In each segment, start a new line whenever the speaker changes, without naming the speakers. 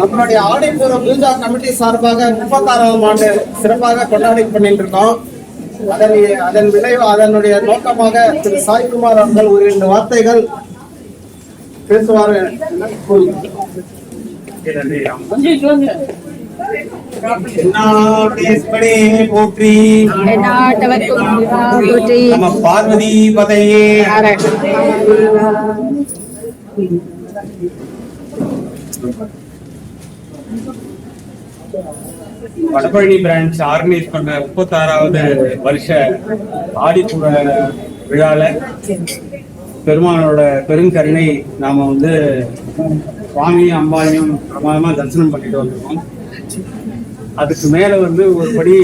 நம்மளுடைய ஆடைப்பூர்வ பூஜா கமிட்டி சார்பாக 36ஆம் ஆண்டு சிறப்பாக கொண்டாடி பண்ணிட்டு இருக்கோம். அதன் விளைவு அதனுடைய நோக்கமாக திரு சாய்குமார் அவர்கள் ஒரு 2 வார்த்தைகள் பேசுவார்கள். போற்றி நம்ம பார்வதி பதையே. வடபழனி பிரான்ச் ஆர்கனைஸ் பண்ண 36வது வருஷ ஆடிப்பூர விழால பெருமானோட பெருங்கருணை நாம சுவாமியும் அம்பாளையும் பிரமாதமா தரிசனம் பண்ணிட்டு வந்திருக்கோம். அதுக்கு மேல ஒரு படி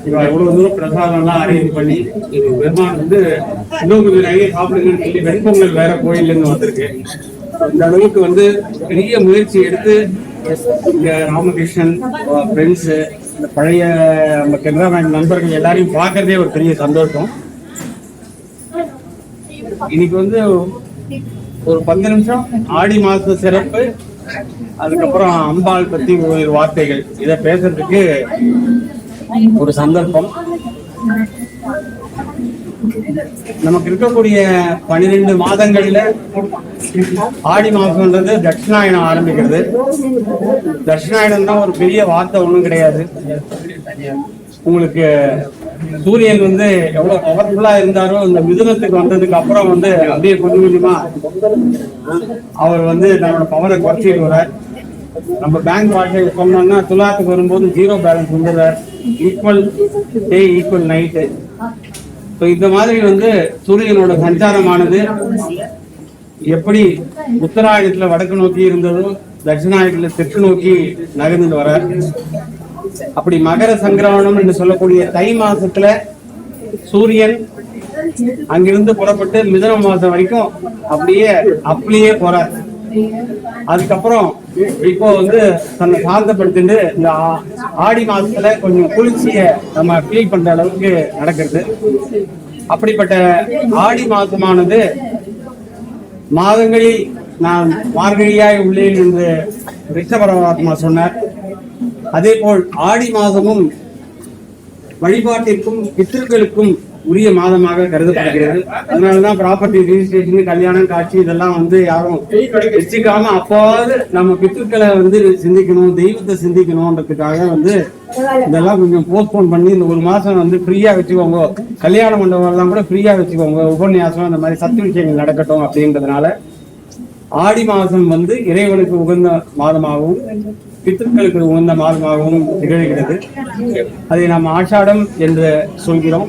எவ்வளவு தூரம் பிரசாதம் எல்லாம் அரேஞ்ச் பண்ணி பெருமான் இன்னும் கொஞ்சம் நிறைய சாப்பிடுங்கன்னு சொல்லி வெண்பொங்கல் வேற கோயில்ல இருந்து வந்திருக்கு. இந்த அளவுக்கு பெரிய முயற்சி எடுத்து இங்க ராமகிருஷ்ணன் ஃப்ரெண்ட்ஸ் இந்த பழைய நம்ம கனரா பேங்க் நண்பர்கள் எல்லாரையும் பார்க்கறதே ஒரு பெரிய சந்தோஷம். இன்னைக்கு ஒரு 10 நிமிஷம் ஆடி மாச சிறப்பு, அதுக்கப்புறம் அம்பாள் பத்தி ஒரு வார்த்தைகள் இதை பேசுறதுக்கு ஒரு சந்தர்ப்பம். நமக்கு இருக்கக்கூடிய 12 மாதங்கள்ல ஆடி மாசம்ன்றது தட்சிணாயனம் ஆரம்பிக்கிறது. தட்சிணாயனம் தான் ஒரு பெரிய வார்த்தை ஒண்ணும் கிடையாது. உங்களுக்கு சூரியன் எவ்வளவு பவர்ஃபுல்லா இருந்தாரோ இந்த மிதுனத்துக்கு வந்ததுக்கு அப்புறம் அப்படியே கொஞ்சம் கொஞ்சமா அவர் நம்மளோட பவரை குறைச்சிட்டு வர்றார். நம்ம பேங்க் பாஷையை சொன்னோம்னா துலாத்துக்கு வரும்போது 0 பேலன்ஸ் வந்துடுறார். Equal day equal night. இந்த மாதிரி சூரியனோட சஞ்சாரமானது எப்படி உத்தராயணத்துல வடக்கு நோக்கி இருந்ததோ தட்சிணாயணத்துல தெற்கு நோக்கி நகர்ந்து வர, அப்படி மகர சங்கிரமணம் என்று சொல்லக்கூடிய தை மாசத்துல சூரியன் அங்கிருந்து புறப்பட்டு மிதுன மாசம் வரைக்கும் அப்படியே போறார். அதுக்கப்புறம் இப்போ தன்னை சாந்தப்படுத்திட்டு இந்த ஆடி மாசத்துல கொஞ்சம் குளிர்ச்சிய நம்ம ஃபீல் பண்ற அளவுக்கு நடக்கிறது. அப்படிப்பட்ட ஆடி மாசமானது மாதங்களில் நான் மார்கழியாய் உள்ளேன் என்று ரிஷபரமாத்மா சொன்னார். அதே போல் ஆடி மாதமும் வழிபாட்டிற்கும் பித்ருக்களுக்கும் உரிய மாதமாக கருதப்படுகிறது. அதனாலதான் ப்ராப்பர்ட்டி ரிஜிஸ்ட்ரேஷன், கல்யாணம், காட்சி இதெல்லாம் யாரும் வச்சுக்காம அப்பாவது நம்ம பித்ருக்களை சிந்திக்கணும், தெய்வத்தை சிந்திக்கணும்ன்றதுக்காக இதெல்லாம் கொஞ்சம் போஸ்ட்போன் பண்ணி இந்த ஒரு மாசம் ஃப்ரீயா வச்சுக்கோங்க, கல்யாண மண்டபம் எல்லாம் கூட ஃப்ரீயா வச்சுக்கோங்க, உபன்யாசம் இந்த மாதிரி சத்து விஷயங்கள் நடக்கட்டும் அப்படின்றதுனால ஆடி மாசம் இறைவனுக்கு உகந்த மாதமாகவும் பித்ருக்களுக்கு உகந்த மாதமாகவும் திகழ்கிறது. அதை நாம் ஆஷாடம் என்று சொல்கிறோம்.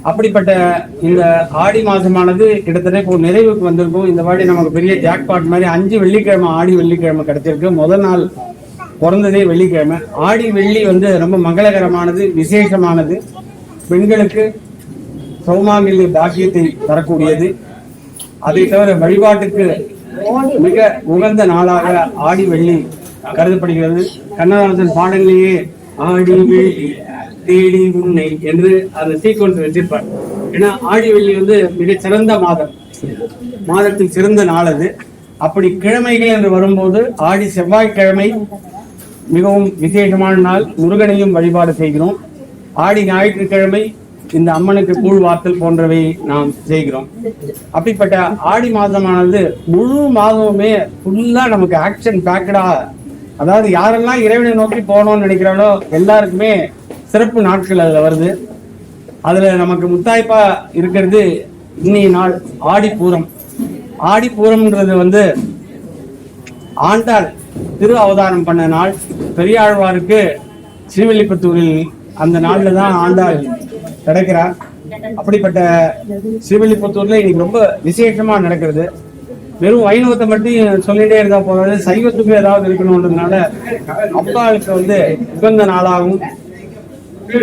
அப்படிப்பட்ட இந்த ஆடி மாசமானது கிட்டத்தட்ட இப்போ நிறைவுக்கு வந்திருக்கும். இந்த வாட்டி நமக்கு பெரிய ஜாக்பாட் மாதிரி 5 வெள்ளிக்கிழமை ஆடி வெள்ளிக்கிழமை கிடைச்சிருக்கு. முதல் நாள் பிறந்ததே வெள்ளிக்கிழமை. ஆடி வெள்ளி ரொம்ப மங்களகரமானது, விசேஷமானது, பெண்களுக்கு சௌமாங்கல்ய பாக்கியத்தை தரக்கூடியது. அதை தவிர வழிபாட்டுக்கு மிக உகந்த நாளாக ஆடி வெள்ளி கருதப்படுகிறது. கண்ணதாசன் பாடங்களிலேயே ஆடி வெள்ளி தேடி உன்னை என்று அந்த சீக்வன்ஸ் வச்சிருப்பார். ஏன்னா ஆடி வெள்ளி மிகச் சிறந்த மாதத்தில் சிறந்த நாள் அது. அப்படி கிழமைகள் என்று வரும்போது ஆடி செவ்வாய்க்கிழமை மிகவும் விசேஷமான நாள். முருகனையும் வழிபாடு செய்கிறோம். ஆடி ஞாயிற்றுக்கிழமை இந்த அம்மனுக்கு கூழ் வார்த்தல் போன்றவை நாம் செய்கிறோம். அப்படிப்பட்ட ஆடி மாதமானது முழு மாதமுமே ஃபுல்லா நமக்கு ஆக்ஷன் பேக்கடா, அதாவது யாரெல்லாம் இறைவனை நோக்கி போகணும்னு நினைக்கிறாங்களோ எல்லாருக்குமே சிறப்பு நாட்கள் அதுல வருது. அதுல நமக்கு முத்தாய்ப்பா இருக்கிறது இன்னைய நாள் ஆடிப்பூரம். ஆடிப்பூரம்ன்றது ஆண்டாள் திரு அவதாரம் பண்ண நாள். பெரியாழ்வாருக்கு ஸ்ரீவில்லிபுத்தூரில் அந்த நாள்ல தான் ஆண்டாள் கிடைக்கிறார். அப்படிப்பட்ட ஸ்ரீவில்லிபுத்தூர்ல இன்னைக்கு ரொம்ப விசேஷமா நடக்கிறது. வெறும் வைணவத்தை மட்டும் சொல்லிட்டே இருந்தா போதாது, சைவத்துக்கு ஏதாவது இருக்கணும்ன்றதுனால அம்பாளுக்கு உகந்த நாளாகவும்,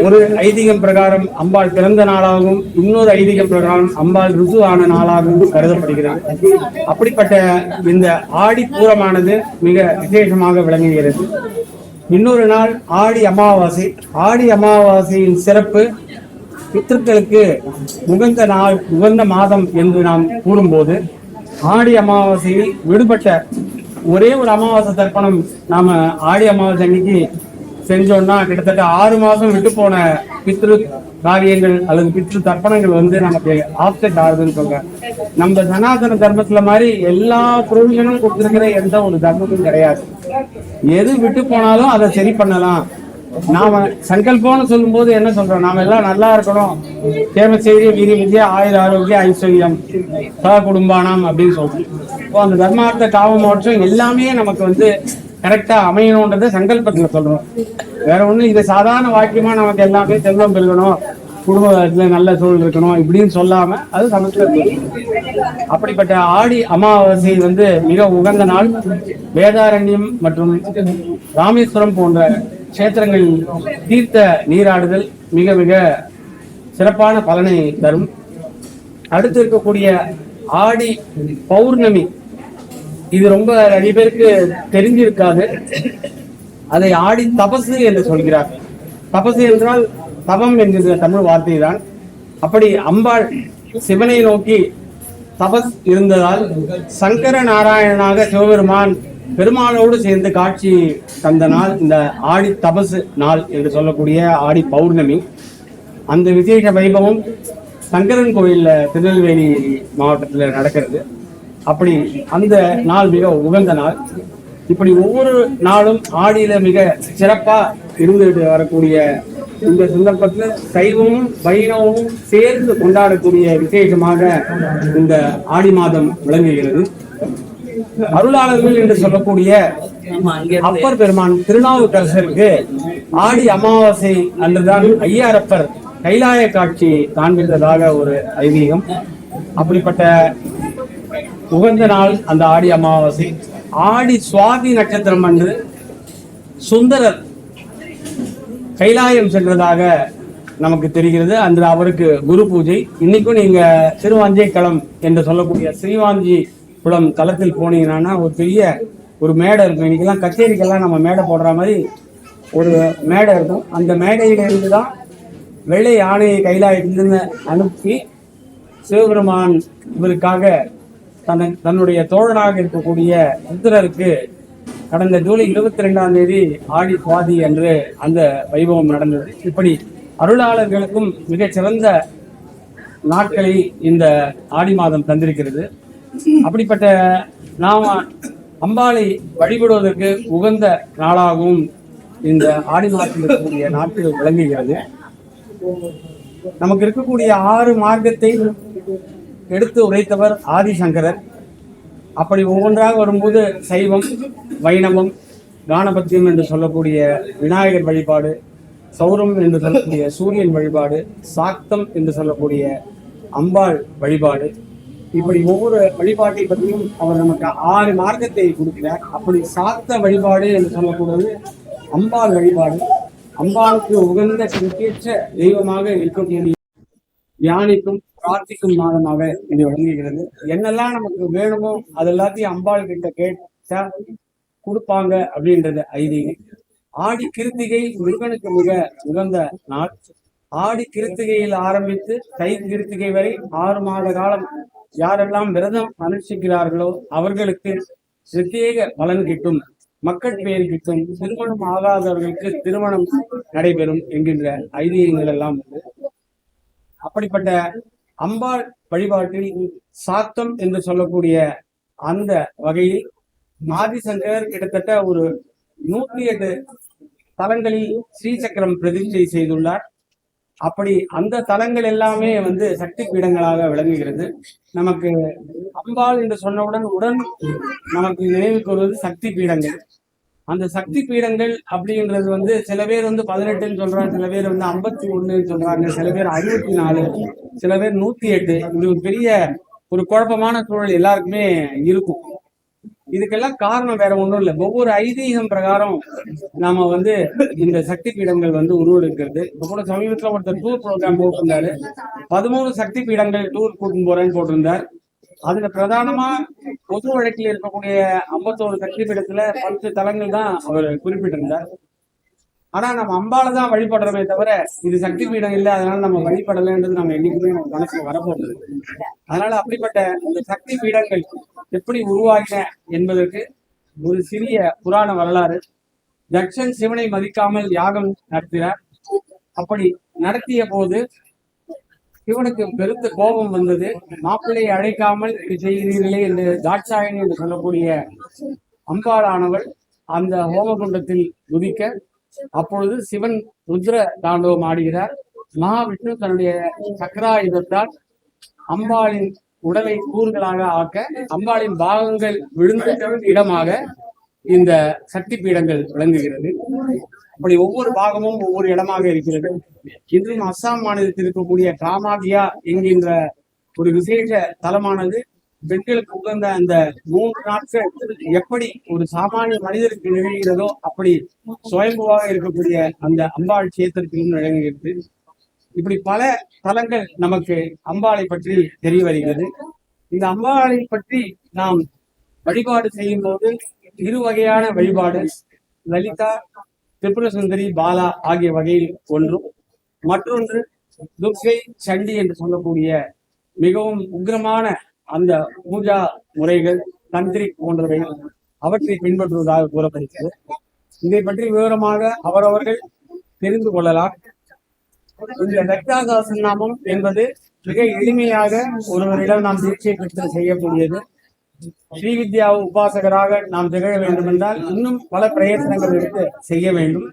ஒரு ஐதீகம் பிரகாரம் அம்பாள் பிறந்த நாளாகவும், இன்னொரு ஐதீகம் பிரகாரம் அம்பாள் ருசு ஆன நாளாகவும் கருதப்படுகிறது. அப்படிப்பட்ட இந்த ஆடி பூரமானது மிக விசேஷமாக விளங்குகிறது. இன்னொரு நாள் ஆடி அமாவாசை. ஆடி அமாவாசையின் சிறப்பு பித்ருக்களுக்கு உகந்த நாள், உகந்த மாதம் என்று நாம் கூறும்போது ஆடி அமாவாசையில் விடுபட்ட ஒரே ஒரு அமாவாசை தர்ப்பணம் நாம ஆடி அமாவாசை அன்னைக்கு செஞ்சோம்னா கிட்டத்தட்ட 6 மாசம் விட்டு போன பித்ரு காரியங்கள் அல்லது பித்ரு தர்ப்பணங்கள் வந்து நமக்கு ஆப்செட் ஆகுதுன்னு சொல்றேன். நம்ம சனாதன தர்மத்துல மாதிரி எல்லா ப்ரொவிஷனும் கொடுத்திருக்கிற எந்த ஒரு தர்மமும் கிடையாது. எது விட்டு போனாலும் அதை சரி பண்ணலாம். நாம சங்கல்பம்னு சொல்லும் போது என்ன சொல்றோம், நாம எல்லாம் நல்லா இருக்கணும், கேம செய்தி வீரி வித்யா ஆயுத ஆரோக்கிய ஐஸ்வர்யம் சக குடும்பானம் அப்படின்னு சொல்றோம். இப்போ அந்த தர்மார்த்த காம மோட்சம் எல்லாமே நமக்கு வந்து கரெக்டா அமையணும்ன்றத சங்கல்பத்துல சொல்றோம். வேற ஒண்ணு இது சாதாரண வாக்கியமா நமக்கு எல்லாமே செல்வம் பெருகணும், குடும்பத்துல நல்ல சூழல் இருக்கணும் இப்படின்னு சொல்லாம அது சமஸ்கிருதம். அப்படிப்பட்ட ஆடி அமாவாசை வந்து மிக உகந்த நாள். வேதாரண்யம் மற்றும் ராமேஸ்வரம் போன்ற கஷேத்திரங்களில் தீர்த்த நீராடுதல் மிக மிக சிறப்பான பலனை தரும். அடுத்து இருக்கக்கூடிய ஆடி பௌர்ணமி, இது ரொம்ப நிறைய பேருக்கு தெரிஞ்சிருக்காது. அதை ஆடி தபசு என்று சொல்கிறார். தபசு என்றால் தபம் என்கிற தமிழ் வார்த்தை தான். அப்படி அம்பாள் சிவனை நோக்கி தபஸ் இருந்ததால் சங்கர நாராயணனாக சிவபெருமான் பெருமாளோடு சேர்ந்து காட்சி தந்த நாள் இந்த ஆடி தபசு நாள் என்று சொல்லக்கூடிய ஆடி பௌர்ணமி. அந்த விசேஷ வைபவம் சங்கரன் கோயில்ல திருநெல்வேலி மாவட்டத்தில் நடக்கிறது. அப்படி அந்த நாள் மிக உகந்த நாள். இப்படி ஒவ்வொரு நாளும் ஆடியில மிக சிறப்பா இருந்துட்டு வரக்கூடிய இந்த சந்தர்ப்பத்துல சைவமும் வைணவமும் சேர்ந்து கொண்டாடக்கூடிய விசேஷமாக இந்த ஆடி மாதம் விளங்குகிறது. அருளாளர்கள் என்று சொல்லக்கூடிய அப்பர் பெருமான் திருநாவுக்கரசருக்கு ஆடி அமாவாசை அன்றுதான் ஐயாரப்பர் கைலாய காட்சி காண்பித்ததாக ஒரு ஐதீகம். அப்படிப்பட்ட உகந்த நாள் அந்த ஆடி அமாவாசை. ஆடி சுவாதி நட்சத்திரம் அன்று சுந்தரர் கைலாயம் சென்றதாக நமக்கு தெரிகிறது. அன்று அவருக்கு குரு பூஜை. இன்னைக்கும் நீங்க திருவாஞ்சை களம் என்று சொல்லக்கூடிய ஸ்ரீவாஞ்சி குளம் தளத்தில் போனீங்கன்னா ஒரு பெரிய ஒரு மேடை இருக்கும். இன்னைக்கெல்லாம் கச்சேரிக்கெல்லாம் நம்ம மேடை போடுற மாதிரி ஒரு மேடை இருக்கும். அந்த மேடையிலிருந்து தான் வெள்ளை யானையை கைலாயத்திலிருந்து அனுப்பி சிவபெருமான் இவருக்காக தன்னுடைய தோழனாக இருக்கக்கூடிய ருத்ரருக்கு கடந்த ஜூலை 22ஆம் தேதி ஆடி சுவாதி என்று அந்த வைபவம் நடந்தது. இப்படி அருளாளர்களுக்கும் மிகச் சிறந்த நாட்களை இந்த ஆடி மாதம் தந்திருக்கிறது. அப்படிப்பட்ட நாம் அம்பாளை வழிபடுவதற்கு உகந்த நாளாகவும் இந்த ஆடி மாதத்தில் இருக்கக்கூடிய நாட்கள் விளங்குகிறது. நமக்கு இருக்கக்கூடிய 6 மார்க்கத்தை எடுத்து உரைத்தவர் ஆதிசங்கரர். அப்படி ஒவ்வொன்றாக வரும்போது சைவம், வைணவம், கானபத்தியம் என்று சொல்லக்கூடிய விநாயகர் வழிபாடு, சௌரம் என்று சொல்லக்கூடிய சூரியன் வழிபாடு, சாக்தம் என்று சொல்லக்கூடிய அம்பாள் வழிபாடு, இப்படி ஒவ்வொரு வழிபாட்டை பற்றியும் அவர் நமக்கு 6 மார்க்கத்தை கொடுக்கிறார். அப்படி சாக்த வழிபாடு என்று சொல்லக்கூடியது அம்பாள் வழிபாடு. அம்பாளுக்கு உகந்த சிறப்பேற்ற தெய்வமாக இருக்கக்கூடிய தியானிக்கும் பிரார்த்திக்கும் மாதமாக இது வழங்குகிறது. என்னெல்லாம் நமக்கு வேணுமோ அது எல்லாத்தையும் அம்பாள் கிட்ட கேட்டா கொடுப்பாங்க அப்படின்றது ஐதீகம். ஆடி கிருத்திகை முருகனுக்கு மிக உகந்த நாள். ஆடி கிருத்திகையில் ஆரம்பித்து தை கிருத்திகை வரை 6 மாத காலம் யாரெல்லாம் விரதம் அனுஷ்டிக்கிறார்களோ அவர்களுக்கு பிரத்யேக பலன் கிட்டும், மக்கள் பெயர் கிட்டும், திருமணம் ஆகாதவர்களுக்கு திருமணம் நடைபெறும் என்கின்ற ஐதீகங்கள் எல்லாம் உண்டு. அப்படிப்பட்ட அம்பாள் வழிபாட்டில் சாத்தம் என்று சொல்லக்கூடிய அந்த வகையில் ஆதிசங்கர் கிட்டத்தட்ட ஒரு 108 தலங்களில் ஸ்ரீசக்கரம் பிரதிஷ்டை செய்துள்ளார். அப்படி அந்த தலங்கள் எல்லாமே சக்தி பீடங்களாக விளங்குகிறது. நமக்கு அம்பாள் என்று சொன்னவுடன் நமக்கு நினைவுக்கு வருவது சக்தி பீடங்கள். அந்த சக்தி பீடங்கள் அப்படின்றது சில பேர் 18ன்னு சொல்றாங்க, சில பேர் 51 சொல்றாங்க, சில பேர் 64, சில பேர் 108. இது ஒரு பெரிய ஒரு குழப்பமான சூழல் எல்லாருக்குமே இருக்கும். இதுக்கெல்லாம் காரணம் வேற ஒன்றும் இல்லை. ஒவ்வொரு ஐதீகம் பிரகாரம் நாம இந்த சக்தி பீடங்கள் உருவெடுக்கிறது. இப்ப கூட சமீபத்துல ஒருத்தர் டூர் ப்ரோக்ராம் போட்டிருந்தாரு. 13 சக்தி பீடங்கள் டூர் கூட்டின்னு போறேன்னு போட்டிருந்தார். அதுல பிரதானமா பொது வழக்கில் இருக்கக்கூடிய 51 சக்தி பீடத்துல 10 தலங்கள் தான் அவர் குறிப்பிட்டிருந்தார். ஆனா நம்ம அம்பால தான் வழிபடுறோமே தவிர இது சக்தி பீடம் இல்லை, அதனால நம்ம வழிபடலைன்றது நம்ம என்னைக்குமே நம்ம மனசுல வரப்போகுது. அதனால அப்படிப்பட்ட இந்த சக்தி பீடங்கள் எப்படி உருவாகின என்பதற்கு ஒரு சிறிய புராண வரலாறு. தக்ஷன் சிவனை மதிக்காமல் யாகம் நடத்தினார். அப்படி நடத்திய போது சிவனுக்கு பெருத்த கோபம் வந்தது. மாப்பிள்ளையை அழைக்காமல் செய்கிறீர்களே என்று தாட்சாயணி என்று சொல்லக்கூடிய அம்பாளானவள் அந்த ஹோமகுண்டத்தில் குதிக்க, அப்பொழுது சிவன் ருத்ர தாண்டவம் ஆடுகிறார். மகாவிஷ்ணு தன்னுடைய சக்கராயுதத்தால் அம்பாளின் உடலை கூறுகளாக ஆக்க, அம்பாளின் பாகங்கள் விழுந்த இடமாக இந்த சக்தி பீடங்கள் விளங்குகிறது. அப்படி ஒவ்வொரு பாகமும் ஒவ்வொரு இடமாக இருக்கிறது. இன்றும் அஸ்ஸாம் மாநிலத்தில் இருக்கக்கூடிய காமாகியா என்கின்ற ஒரு விசேஷ தலமானது பெண்களுக்கு உகந்த அந்த 3 நாட்கள் எப்படி ஒரு சாமானிய மனிதருக்கு நிகழ்கிறதோ அப்படி சுயம்புவாக இருக்கக்கூடிய அந்த அம்பாள் சேத்திரத்திலும் நிகழ்கிறது. இப்படி பல தலங்கள் நமக்கு அம்பாளை பற்றி தெரிய வருகிறது. இந்த அம்பாளை பற்றி நாம் வழிபாடு செய்யும் போது 2 வகையான வழிபாடு, லலிதா, திரிபுர சுந்தரி, பாலா ஆகிய வகையில் ஒன்றும், மற்றொன்று துர்கை, சண்டி என்று சொல்லக்கூடிய மிகவும் உக்கிரமான அந்த பூஜா முறைகள், தந்திரி போன்றவை அவற்றை பின்பற்றுவதாக கூறப்படுகிறது. இதை பற்றி விவரமாக அவரவர்கள் தெரிந்து கொள்ளலாம். இந்த லலிதாசாசன நாமம் என்பது மிக எளிமையாக ஒருவரிடம் நாம் தீட்சை பெற்று செய்யக்கூடியது. ஸ்ரீவித்யா உபாசகராக நாம் திகழ வேண்டும் என்றால் இன்னும் பல பிரயத்தனங்கள் எடுத்து செய்ய வேண்டும்.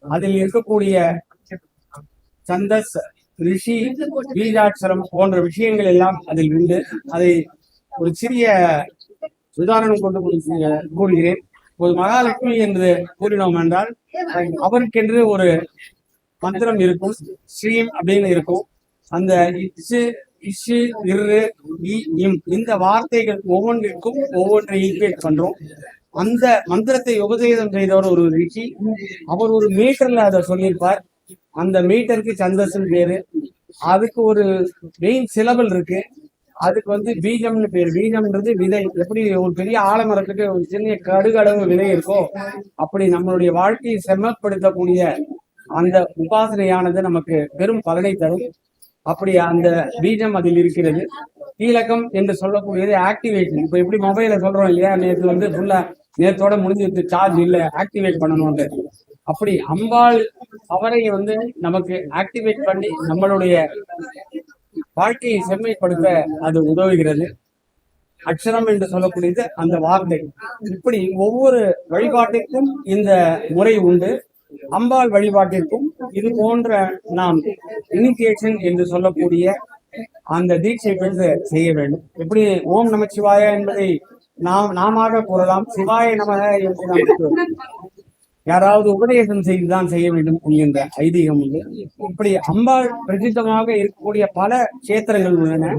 அதில் இருக்கக்கூடிய சந்தஸ், ரிஷி, பீஜாட்சரம் போன்ற விஷயங்கள் எல்லாம் அதில் உண்டு. அதை ஒரு சிறிய உதாரணம் கொண்டு கூறுகிறேன். ஒரு மகாலட்சுமி என்று கூறினோம் என்றால் அவருக்கென்று ஒரு மந்திரம் இருக்கும், ஸ்ரீம் அப்படின்னு இருக்கும். அந்த இச்சு, இஷு, இரு, இம் இந்த வார்த்தைகள் ஒவ்வொன்றிற்கும் ஒவ்வொன்றை ஈக்குவேட் பண்றோம். அந்த மந்திரத்தை உபதேசம் செய்தவர் ஒரு ரிஷி. அவர் ஒரு மீட்டர்ல அதை சொல்லியிருப்பார். அந்த மீட்டருக்கு சந்தஸ்ன்னு பேரு. அதுக்கு ஒரு மெயின் சிலபல் இருக்கு. அதுக்கு பீஜம்னு பேரு. பீஜம்ன்றது விதை. எப்படி ஒரு பெரிய ஆலமரத்துக்கு ஒரு சின்ன கடுகளவு விதை இருக்கோ அப்படி நம்மளுடைய வாழ்க்கையை செம்மப்படுத்தக்கூடிய அந்த உபாசனையானது நமக்கு பெரும் பலனை தரும். அப்படி அந்த பீஜம் அதில் இருக்கிறது. கீழக்கம் என்று சொல்லக்கூடியது ஆக்டிவேஷன். இப்ப எப்படி மொபைல சொல்றோம் இல்லையா, நேற்று ஃபுல்லா நேரத்தோட முடிஞ்சிருக்கு, சார்ஜ் இல்ல, ஆக்டிவேட் பண்ணணும். அப்படி அம்பாள் அவரை நமக்கு ஆக்டிவேட் பண்ணி நம்மளுடைய வாழ்க்கையை செம்மைப்படுத்த அது உதவுகிறது. அக்ஷரம் என்று சொல்லக்கூடியது அந்த வார்த்தை. இப்படி ஒவ்வொரு வழிபாட்டிற்கும் இந்த முறை உண்டு. அம்பாள் வழிபாட்டிற்கும் இது போன்ற நாம் இனிஷியேஷன் என்று சொல்லக்கூடிய அந்த தீட்சை பெற்று செய்ய வேண்டும். எப்படி ஓம் நமச்சிவாய என்பதை நாம கூறலாம், சிவாய நமக என்று நமக்கு யாராவது உபதேசம் செய்துதான் செய்ய வேண்டும் என்கின்ற ஐதீகம் உண்டு. இப்படி அம்பாள் பிரசித்தமாக இருக்கக்கூடிய பல கஷேத்திரங்கள் உள்ளன.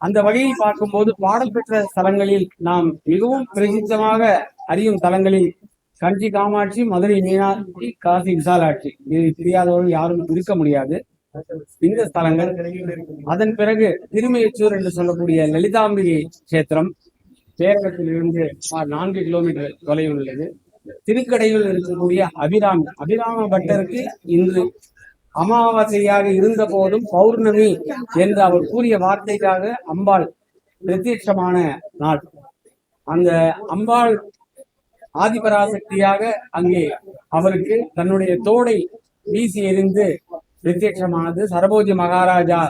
அந்த வகையை பார்க்கும்போது பாடல் பெற்ற ஸ்தலங்களில் நாம் மிகவும் பிரசித்தமாக அறியும் தலங்களில் கஞ்சி காமாட்சி, மதுரை மீனாட்சி, காசி விசாலாட்சி, இது தெரியாதவர்கள் யாரும் இருக்க முடியாது. இந்த ஸ்தலங்கள். அதன் பிறகு திருமையச்சூர் என்று சொல்லக்கூடிய லலிதாம்பிகை கஷேத்திரம் பேரகத்திலிருந்து 4 கிலோமீட்டர் தொலைவில் உள்ளது. திருக்கடையில் இருக்கக்கூடிய அபிராம பட்டருக்கு இன்று அமாவாசையாக இருந்த போதும் பௌர்ணமி என்று அவர் கூறிய வார்த்தைக்காக அம்பாள் பிரத்யட்சமான நாள். அந்த அம்பாள் ஆதிபராசக்தியாக அங்கே அவருக்கு தன்னுடைய தோடை வீசி எறிந்து பிரத்யட்சமானது. சரபோஜி மகாராஜா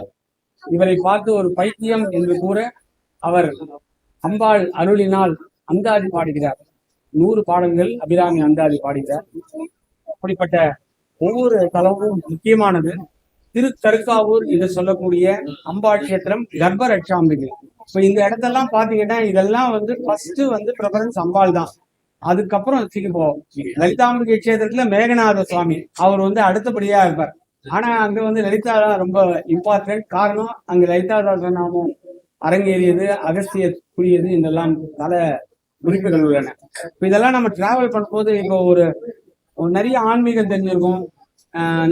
இவரை பார்த்து ஒரு பைத்தியம் என்று கூற அவர் அம்பாள் அருளினால் அந்தாதி பாடுகிறார். 100 பாடல்கள் அபிராமி அந்தாதி பாடுகிறார். அப்படிப்பட்ட ஒவ்வொரு தலமும் முக்கியமானது. திருத்தருக்காவூர் என்று சொல்லக்கூடிய அம்பாள் கஷேத்திரம் கர்ப்ப ரட்சாம்பிகை. இப்ப இந்த இடத்தெல்லாம் பாத்தீங்கன்னா இதெல்லாம் ஃபர்ஸ்ட் ப்ரிஃபரன்ஸ் அம்பாள் தான். அதுக்கப்புறம் இப்போ லலிதாம்பிகை கஷேத்திரத்துல மேகநாத சுவாமி அவர் அடுத்தபடியா இருப்பார். ஆனா அங்க லலிதா தான் ரொம்ப இம்பார்ட்டன்ட். காரணம் அங்க லலிதா நாமம் அரங்கேறியது, அகஸ்தியக்குரியது என்றெல்லாம் பல குறிப்புகள் உள்ளன. இப்ப இதெல்லாம் நம்ம டிராவல் பண்ணும்போது இப்போ ஒரு நிறைய ஆன்மீகம் தெரிஞ்சிருக்கும்,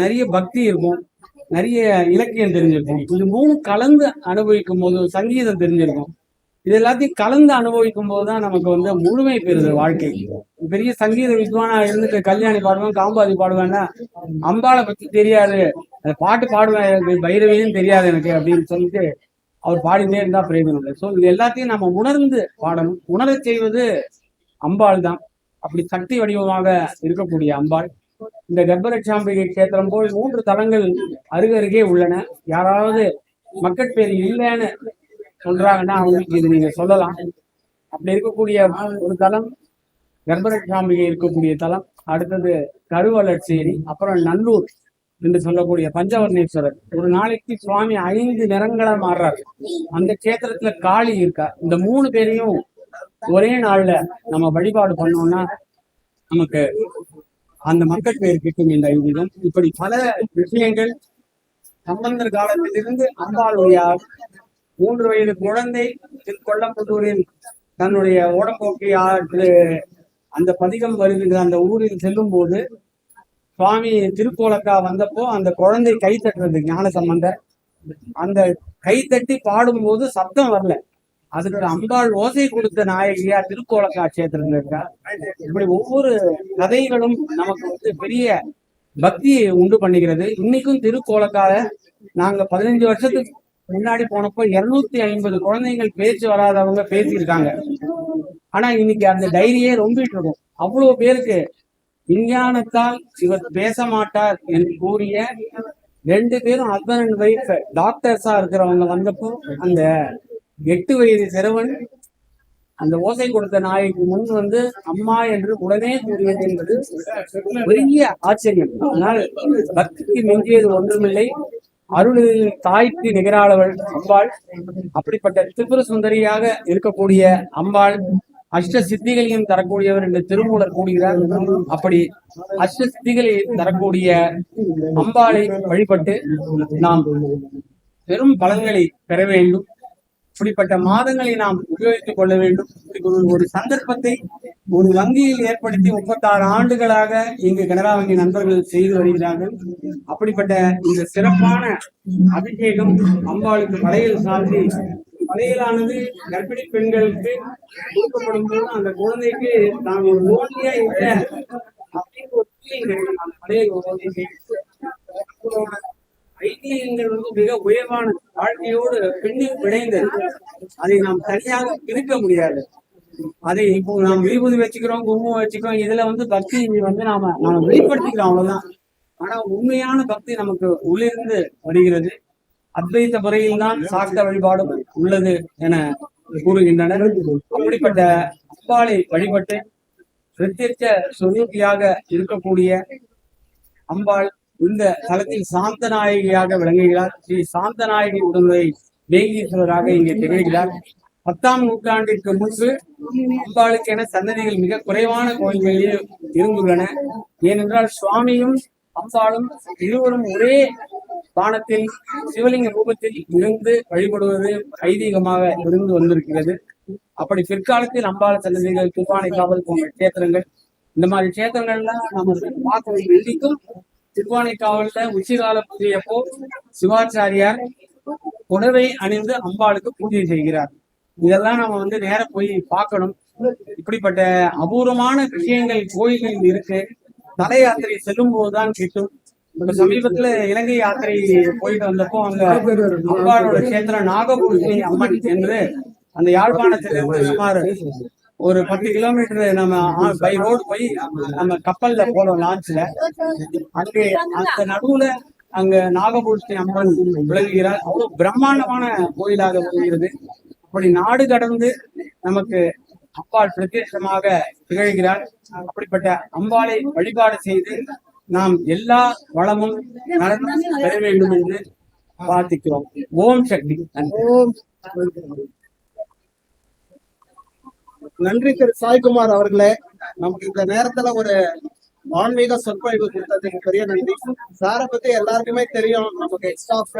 நிறைய பக்தி இருக்கும், நிறைய இலக்கியம் தெரிஞ்சிருக்கும். இது 3 கலந்து அனுபவிக்கும் போது சங்கீதம் தெரிஞ்சிருக்கும். இது எல்லாத்தையும் கலந்து அனுபவிக்கும் போதுதான் நமக்கு முழுமை பெறுது வாழ்க்கை. பெரிய சங்கீத வித்வானா இருந்துட்டு கல்யாணி பாடுவேன், காம்பாதி பாடுவேன்னா அம்பாளை பத்தி தெரியாது, பாட்டு பாடுவேன், பைரவியும் தெரியாது எனக்கு அப்படின்னு சொல்லிட்டு அவர் பாடினே இருந்தா பிரயோஜனம் இல்லை. ஸோ இது எல்லாத்தையும் நம்ம உணர்ந்து பாடணும். உணர செய்வது அம்பாள் தான். அப்படி சக்தி வடிவமாக இருக்கக்கூடிய அம்பாள். இந்த கர்ப்பரட்சாம்பிகை கேத்திரம் போல் 3 தலங்கள் அருகருகே உள்ளன. யாராவது மக்கட்பேர் இல்லைன்னு சொல்றாங்கன்னா அவங்களுக்கு இது நீங்க சொல்லலாம். அப்படி இருக்கக்கூடிய ஒரு தலம் கர்ப்பரட்சாம்பிகை இருக்கக்கூடிய தலம். அடுத்தது கருவலட்சேரி, அப்புறம் நல்லூர் என்று சொல்லக்கூடிய பஞ்சவர்ணேஸ்வரர். ஒரு நாளைக்கு சுவாமி 5 நிறங்களா மாறுறாரு. அந்த கேத்திரத்துல காளி இருக்கா. இந்த 3 பேரையும் ஒரே நாள்ல நம்ம வழிபாடு பண்ணோம்னா நமக்கு அந்த மக்கள் பேர் கிட்டும் இந்த ஐதீகம். இப்படி பல விஷயங்கள் சம்பந்தர் காலத்திலிருந்து அம்பாளுடைய 3 வயது குழந்தை கொல்லப்பட்டூரில் தன்னுடைய ஓடம்போக்கி அந்த பதிகம் வருகின்ற அந்த ஊரில் செல்லும் போது சுவாமி திருக்கோலக்கா வந்தப்போ அந்த குழந்தை கை தட்டுறது ஞான சம்பந்தர். அந்த கை தட்டி பாடும்போது சப்தம் வரல. அதுக்கு அம்பாள் ஓசை கொடுத்த நாயகியா திருக்கோலக்கா கஷேத்திரத்துல இருக்கா. இப்படி ஒவ்வொரு கதைகளும் நமக்கு பெரிய பக்தியை உண்டு பண்ணுகிறது. இன்னைக்கும் திருக்கோலக்கால நாங்க 15 வருஷத்துக்கு முன்னாடி போனப்போ 250 குழந்தைகள் பேச்சு வராதவங்க பேசியிருக்காங்க. ஆனா இன்னைக்கு அந்த டைரியே ரொம்பிட்டு இருக்கும். அவ்வளவு பேருக்கு விஞ்ஞானத்தால் இவர் பேச மாட்டார் என்று கூறிய 2 பேரும் ஹஸ்பண்ட் அண்ட் ஒய்ஃப் டாக்டர்ஸா இருக்கிறவங்க வந்தப்போ அந்த 8 வயது சிறுவன் அந்த ஓசை கொடுத்த நாய்க்கு முன் வந்து அம்மா என்று உடனே கூறியது என்பது பெரிய ஆச்சரியம். ஆனால் பக்திக்கு மிஞ்சியது ஒன்றுமில்லை. அருளில் தாய்க்கு நிகராளவள் அம்பாள். அப்படிப்பட்ட திரிபுர சுந்தரியாக இருக்கக்கூடிய அம்பாள் அஷ்ட சித்திகளையும் தரக்கூடியவர் என்று திருமூலர் கூறுகிறார். அப்படி அஷ்ட சித்திகளை தரக்கூடிய அம்பாளை வழிபட்டு நாம் பெரும் பலன்களை பெற வேண்டும். இப்படிப்பட்ட மாதங்களை நாம் உபயோகித்துக் கொள்ள வேண்டும். ஒரு சந்தர்ப்பத்தை ஒரு வங்கியில் ஏற்படுத்தி 36 ஆண்டுகளாக இங்கு கனரா வங்கி நண்பர்கள் செய்து வருகிறார்கள். அப்படிப்பட்ட இந்த சிறப்பான அபிஷேகம் அம்பாளுக்கு படையல் சார்த்தி, படையலானது கர்ப்பிணி பெண்களுக்கு கொடுக்கப்படும் போது அந்த குழந்தைக்கு நாம் ஒரு நோக்கியா இல்லை அப்படின்னு ஒரு படையல் ஐதியங்கள் மிக உயர்வான வாழ்க்கையோடு பெண்ணில் விளைந்தது. அதை நாம் தனியாக பிரிக்க முடியாது. அதை இப்போ நாம் விபூதி வச்சுக்கிறோம், குங்குமம் வச்சுக்கிறோம். இதுல பக்தி நாம வெளிப்படுத்திக்கிறோம், அவ்வளவுதான். ஆனா உண்மையான பக்தி நமக்கு உள்ளிருந்து வருகிறது. அத்வைத முறையில் தான் சாக்த வழிபாடு உள்ளது என கூறுகின்றனர். அப்படிப்பட்ட அம்பாளை வழிபட்டு பிரத்யட்ச சொரூபியாக இருக்கக்கூடிய அம்பாள் இந்த தலத்தில் சாந்த நாயகியாக விளங்குகிறார். ஸ்ரீ சாந்த நாயகி உடனுரை வேங்கீஸ்வரராக இங்கே திகழ்கிறார். 10ஆம் நூற்றாண்டிற்கு முன்பு அம்பாளுக்கென சன்னதிகள் மிக குறைவான கோயில்களில் இருந்துள்ளன. ஏனென்றால் சுவாமியும் அம்பாளும் இருவரும் ஒரே பானத்தில் சிவலிங்க ரூபத்தில் இருந்து வழிபடுவது ஐதீகமாக இருந்து வந்திருக்கிறது. அப்படி பிற்காலத்தில் அம்பாள் சன்னதிகள், திருவானைக்காவல் போன்ற கஷேத்திரங்கள், இந்த மாதிரி கஷேத்திரங்கள்லாம் நம்ம பார்க்க வெள்ளிக்கும் திருவானைக்காவல்ல உச்சிகால பூஜையப்போ சிவாச்சாரியார் புடவை அணிந்து அம்பாளுக்கு பூஜை செய்கிறார். இதெல்லாம் நம்ம நேர போய் பார்க்கணும். இப்படிப்பட்ட அபூர்வமான விஷயங்கள் கோயில்களில் இருக்கு. தல யாத்திரை செல்லும் போதுதான் கிட்டும். சமீபத்துல இலங்கை யாத்திரை போயிட்டு வந்தப்போ அங்க அம்பாளோட கஷேத்திரம் நாகபூஷணி அம்மன் என்று அந்த யாழ்ப்பாணத்திலிருந்து சுமார் ஒரு 10 கிலோமீட்டர் நம்ம பை ரோடு போய் நம்ம கப்பல்ல போறோம் லான்ச்ல. அங்கே அந்த நடுவுல அங்க நாகபூஷணி அம்மன் விளங்குகிறார். அவ்வளவு பிரம்மாண்டமான கோயிலாக விளங்குகிறது. அப்படி நாடு கடந்து நமக்கு அம்பாள் பிரத்யேகமாக திகழ்கிறார். அப்படிப்பட்ட அம்பாளை வழிபாடு செய்து நாம் எல்லா வளமும் நலனும் பெற வேண்டும் என்று பிரார்த்திக்கிறோம். ஓம் சக்தி.
நன்றி திரு சாய்குமார் அவர்களே. நமக்கு இந்த நேரத்துல ஒரு ஆன்மீக சொற்பொழிவு கொடுத்ததுக்கு பெரிய நன்றி. சாரை பத்தி எல்லாருக்குமே தெரியும். நமக்கு எக்ஸ்டாஃப்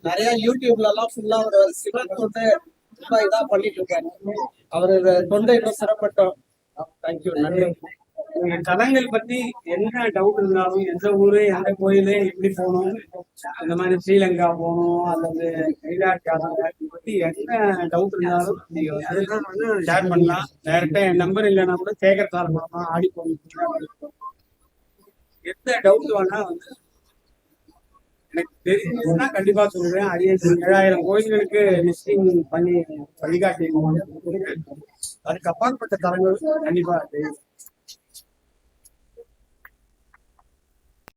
நிறைய யூடியூப்ல எல்லாம் ஃபுல்லா ஒரு சிவன் தொண்டு இதா பண்ணிட்டு இருக்காரு. அவரு தொண்டை இன்னும் சிறப்பட்டோம். தேங்க்யூ, நன்றி.
தலங்கள் பத்தி என்ன டவுட் இருந்தாலும், எந்த ஊரு, எந்த கோயிலு, எப்படி போகணும், இந்த மாதிரி ஸ்ரீலங்கா போகணும் அல்லது பத்தி என்ன டவுட் இருந்தாலும் அதுதான் ஷேர் பண்ணலாம். டைரக்டா என் நம்பர் இல்லைன்னா கூட சேகர் சார் மூலமா ஆடி போகணும். எந்த டவுட் வேணா எனக்கு தெரிஞ்சுன்னா கண்டிப்பா சொல்றேன். 7000 கோயில்களுக்கு லிஸ்டிங் பண்ணி வழிகாட்டி
அதுக்கு அப்பாற்பட்ட தரங்கள் கண்டிப்பா தெரியும்.